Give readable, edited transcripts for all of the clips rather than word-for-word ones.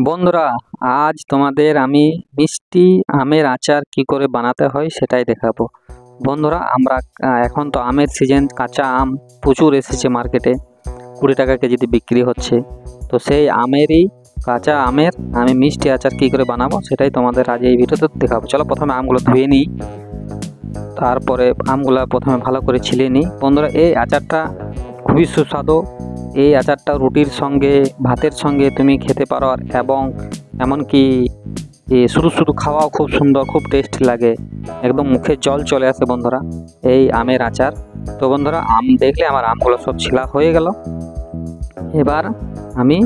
বন্ধুরা, আজ তোমাদের আমি মিষ্টি আমের আচার কি করে বানাতে হয় সেটাই দেখাবো। বন্ধুরা, আমরা এখন তো আমের সিজন, কাঁচা আম প্রচুর এসেছে মার্কেটে, 20 টাকা কেজিতে বিক্রি হচ্ছে। তো সেই আমেরই, কাঁচা আমের আমি মিষ্টি আচার কি করে বানাবো সেটাই তোমাদের আজ এই ভিডিওতে দেখাবো। চলো প্রথমে আমগুলো ধুয়ে নিই, তারপরে আমগুলো প্রথমে ভালো করে ছিলে নিই। বন্ধুরা, এই আচারটা খুবই সুস্বাদু। এই আচারটা রুটির সঙ্গে, ভাতের সঙ্গে তুমি খেতে পারো, আর এবং এমনকি শুধু শুধু খাওয়াও খুব সুন্দর, খুব টেস্টি লাগে, একদম মুখে জল চলে আসে বন্ধুরা এই আমের আচার। তো বন্ধুরা, আম দেখলে আমার আমগুলো সব ছিলা হয়ে গেল। এবার আমি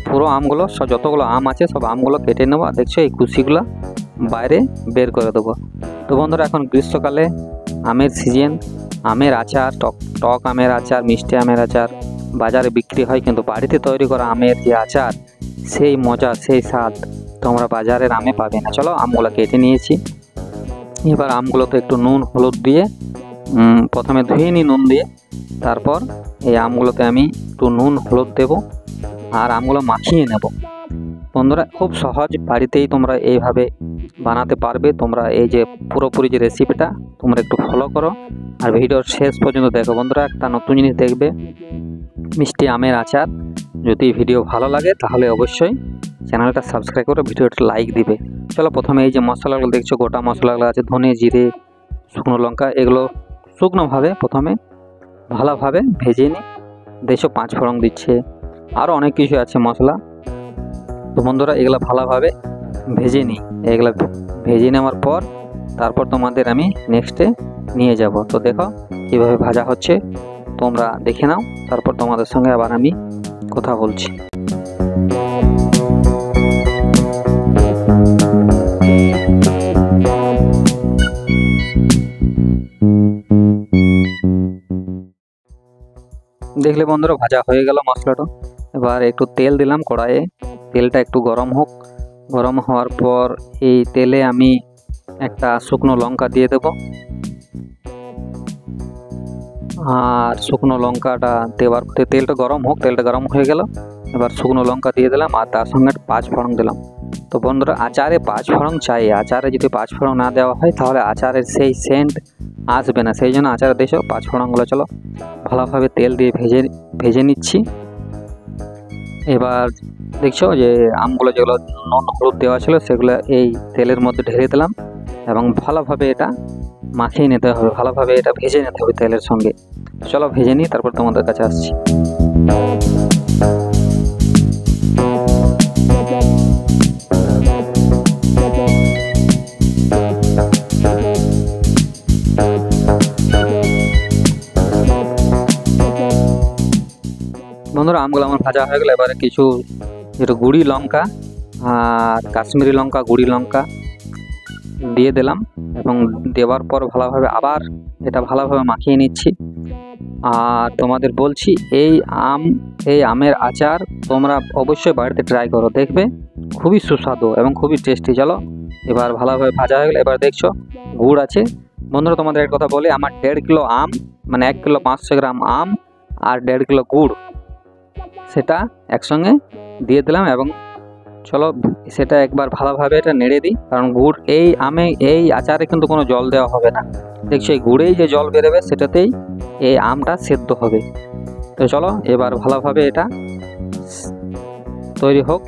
পুরো আমগুলো, সব যতগুলো আম আছে সব আমগুলো কেটে নেবো। আর দেখছো এই কুচিগুলো বাইরে বের করে দেবো। তো বন্ধুরা, এখন গ্রীষ্মকালে আমের সিজন, আমের আচার, টক টক আমের আচার, মিষ্টি আমের আচার বাজারে বিক্রি হয়, কিন্তু বাড়িতে তৈরি করা আমের যে আচার, সেই মজা, সেই স্বাদ তোমরা বাজারের আমে পাবে না। চলো, আমগুলো কেটে নিয়েছি। এবার আমগুলোতে একটু নুন হলুদ দিয়ে প্রথমে ধুয়ে নিই নুন দিয়ে, তারপর এই আমগুলোতে আমি একটু নুন হলুদ দেব আর আমগুলো মাখিয়ে নেব। বন্ধুরা, খুব সহজ, বাড়িতেই তোমরা এইভাবে বানাতে পারবে। তোমরা এই যে পুরোপুরি যে রেসিপিটা তোমরা একটু ফলো করো আর ভিডিওর শেষ পর্যন্ত দেখো। বন্ধুরা, একটা নতুন জিনিস দেখবে, মিষ্টি আমের আচার। যদি ভিডিও ভালো লাগে তাহলে অবশ্যই চ্যানেলটা সাবস্ক্রাইব করে ভিডিওটা লাইক দিবে। চলো, প্রথমে এই যে মশলাগুলো দেখছো, গোটা মশলাগুলো আছে, ধনে, জিরে, শুকনো লঙ্কা, এগুলো শুকনোভাবে প্রথমে ভালোভাবে ভেজে নিই। দেখছো 5 ফোড়ন দিচ্ছে, আরও অনেক কিছু আছে মশলা। তো বন্ধুরা, এগুলো ভালোভাবে ভেজে নিই। এগুলো ভেজে নেওয়ার পর তারপর তোমাদের আমি নেক্সটে নিয়ে যাব। তো দেখো কীভাবে ভাজা হচ্ছে, তোমরা দেখে নাও, তারপর তোমাদের সঙ্গে আবার আমি কথা বলছি। দেখলে বন্ধুরা, ভাজা হয়ে গেল মশলাটা। এবার একটু তেল দিলাম কড়াইয়ে, তেলটা একটু গরম হোক। গরম হওয়ার পর এই তেলে আমি একটা শুকনো লঙ্কা দিয়ে দেব, আর শুকনো লঙ্কাটা দেওয়ার, তেলটা গরম হোক, তেলটা গরম হয়ে গেল। এবার শুকনো লঙ্কা দিয়ে দিলাম আর তার সঙ্গে 5 ফোড়ন দিলাম। তো বন্ধুরা, আচারে 5 ফোড়ন চাই। আচারে যদি 5 ফোড়ন না দেওয়া হয় তাহলে আচারের সেই সেন্ট আসবে না, সেই জন্য আচারে দিয়েছো 5 ফোড়নগুলো। চলো, ভালোভাবে তেল দিয়ে ভেজে নিচ্ছি। এবার দেখছো যে আমগুলো যেগুলো নুন হলুদ দেওয়া ছিল সেগুলো এই তেলের মধ্যে ঢেলে দিলাম এবং ভালোভাবে এটা মাখিয়ে নিতে হবে, ভালোভাবে এটা ভেজে নিতে হবে তেলের সঙ্গে। চলো ভেজে নিই, তারপর তোমাদের কাছে আসছি। বন্ধুরা, আমগুলো আমার ভাজা হয়ে গেলো। এবারে কিছু যেটা গুঁড়ি লঙ্কা আর কাশ্মীরি লঙ্কা, গুঁড়ি লঙ্কা দিয়ে দিলাম এবং দেওয়ার পর ভালোভাবে আবার এটা ভালোভাবে মাখিয়ে নিচ্ছি। আর তোমাদের বলছি, এই আমের আচার তোমরা অবশ্যই বাড়িতে ট্রাই করো, দেখবে খুবই সুস্বাদু এবং খুবই টেস্টি। চলো, এবার ভালোভাবে ভাজা হয়ে গেলে, এবার দেখছো গুড় আছে। বন্ধুরা, তোমাদের এক কথা বলি, আমার 1.5 কিলো আম, মানে 1 কিলো 500 গ্রাম আম আর 1.5 কিলো গুড়, সেটা একসঙ্গে দিয়ে দিলাম। এবং চলো সেটা একবার ভালোভাবে এটা নেড়ে দিই, কারণ গুড় এই আচারে কিন্তু কোনো জল দেওয়া হবে না। দেখছো এই গুড়েই যে জল বেরোবে সেটাতেই এই আমটা সেদ্ধ হবে। তো চলো এবার ভালোভাবে এটা তৈরি হোক,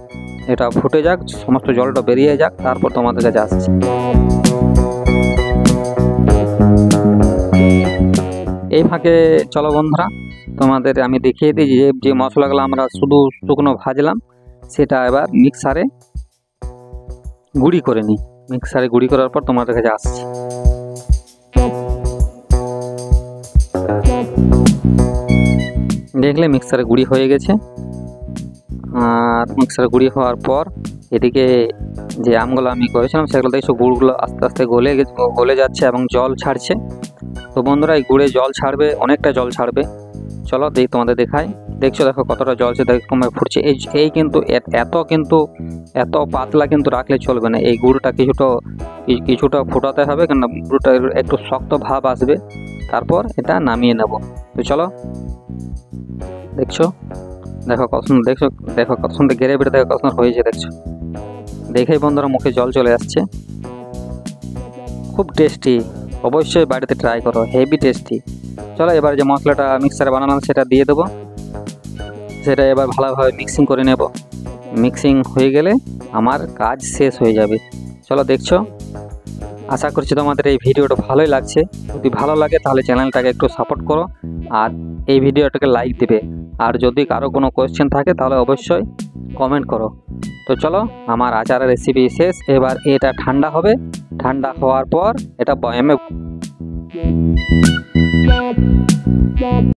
এটা ফুটে যাক, সমস্ত জলটা বেরিয়ে যাক, তারপর তোমাদের কাছে আসছি। এই ফাঁকে চলো বন্ধুরা, তোমাদের আমি দেখিয়ে দিই যে মশলাগুলো আমরা শুধু শুকনো ভাজলাম সেটা এবার মিক্সারে গুঁড়ি করে নিই। মিক্সারে গুঁড়ি করার পর তোমাদের কাছে আসছি। দেখলে মিক্সারে গুঁড়ি হয়ে গেছে। আর মিক্সারে গুঁড়ি হওয়ার পর এদিকে যে আমগুলো আমি করেছিলাম সেগুলো দেখছো গুড়গুলো আস্তে আস্তে গলে যাচ্ছে এবং জল ছাড়ছে। তো বন্ধুরা, এই গুড়ে জল ছাড়বে, অনেকটা জল ছাড়বে। চলো তোমাদের দেখাই। দেখছো, দেখো কতটা জল কমে ফুটছে। এই কিন্তু এত পাতলা কিন্তু রাখলে চলবে না। এই গুড়টা কিছুটা ফোটাতে হবে, কেন গুড়টা একটু শক্ত ভাব আসবে, তারপর এটা নামিয়ে নেব। তো চলো, দেখছো দেখো কত সুন্দর, দেখছো, দেখো কত সুন্দর গ্রেভিটা, দেখো কত সুন্দর হয়েছে, দেখছো, দেখেই বন্ধুরা মুখে জল চলে আসছে। খুব টেস্টি, অবশ্যই বাড়িতে ট্রাই করো, হেভি টেস্টি। চলো এবার যে মশলাটা মিক্সারে বানালাম সেটা দিয়ে দেবো, সেটা এবার ভালোভাবে মিক্সিং করে নেব। মিক্সিং হয়ে গেলে আমার কাজ শেষ হয়ে যাবে। চলো দেখছো, আশা করছি তোমাদের এই ভিডিওটা ভালোই লাগছে। যদি ভালো লাগে তাহলে চ্যানেলটাকে একটু সাপোর্ট করো আর এই ভিডিওটাকে লাইক দিবে। আর যদি কারো কোনো কোয়েশ্চেন থাকে তাহলে অবশ্যই কমেন্ট করো। তো চলো, আমার আচারের রেসিপি শেষ। এবার এটা ঠান্ডা হবে, ঠান্ডা হওয়ার পর এটা বয়ামে